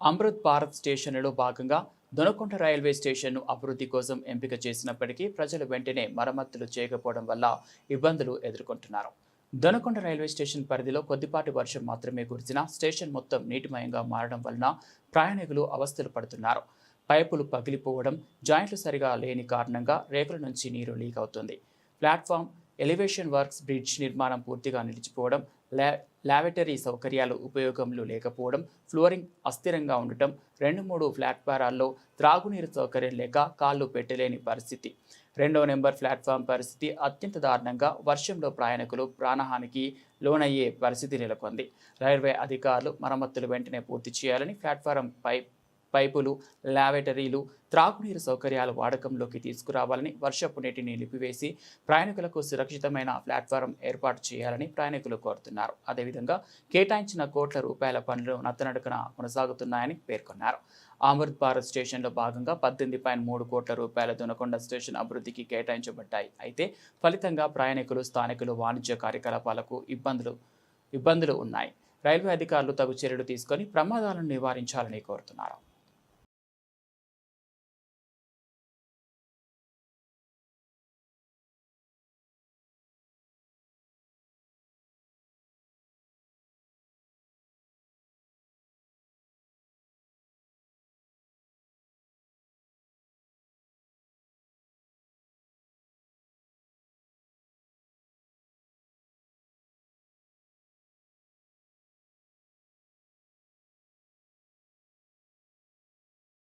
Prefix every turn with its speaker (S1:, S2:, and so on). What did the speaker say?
S1: అమృత్ భారత్ స్టేషన్లలో భాగంగా దొనకొండ రైల్వే స్టేషన్ను అభివృద్ధి కోసం ఎంపిక చేసినప్పటికీ ప్రజలు వెంటనే మరమ్మతులు చేయకపోవడం వల్ల ఇబ్బందులు ఎదుర్కొంటున్నారు. దొనకొండ రైల్వే స్టేషన్ పరిధిలో కొద్దిపాటి వర్షం మాత్రమే కురిసినా స్టేషన్ మొత్తం నీటిమయంగా మారడం వలన ప్రయాణికులు అవస్థలు పడుతున్నారు. పైపులు పగిలిపోవడం, జాయింట్లు సరిగా లేని కారణంగా రేకుల నుంచి నీరు లీక్ అవుతుంది. ప్లాట్ఫామ్, ఎలివేషన్ వర్క్స్, బ్రిడ్జ్ నిర్మాణం పూర్తిగా నిలిచిపోవడం, లావెటరీ సౌకర్యాలు ఉపయోగంలో లేకపోవడం, ఫ్లోరింగ్ అస్థిరంగా ఉండటం, 2-3 ప్లాట్ఫారాల్లో త్రాగునీరు సౌకర్యం లేక కాళ్ళు పెట్టలేని పరిస్థితి. 2వ నెంబర్ ప్లాట్ఫామ్ పరిస్థితి అత్యంత దారుణంగా వర్షంలో ప్రయాణికులు ప్రాణహానికి లోనయ్యే పరిస్థితి నెలకొంది. రైల్వే అధికారులు మరమ్మతులు వెంటనే పూర్తి చేయాలని, ప్లాట్ఫారం పైపులు, లావెటరీలు, త్రాగునీరు సౌకర్యాలు వాడకంలోకి తీసుకురావాలని, వర్షపు నీటిని నిలిపివేసి ప్రయాణికులకు సురక్షితమైన ప్లాట్ఫారం ఏర్పాటు చేయాలని ప్రయాణికులు కోరుతున్నారు. అదేవిధంగా కేటాయించిన కోట్ల రూపాయల పనులు నత్తనడకన కొనసాగుతున్నాయని పేర్కొన్నారు. అమృత్ భారత్ స్టేషన్లో భాగంగా 18.3 కోట్ల రూపాయల దొనకొండ స్టేషన్ అభివృద్ధికి కేటాయించబడ్డాయి. అయితే ఫలితంగా ప్రయాణికులు, స్థానికులు వాణిజ్య కార్యకలాపాలకు ఇబ్బందులు ఉన్నాయి. రైల్వే అధికారులు తగు చర్యలు తీసుకొని ప్రమాదాలను నివారించాలని కోరుతున్నారు.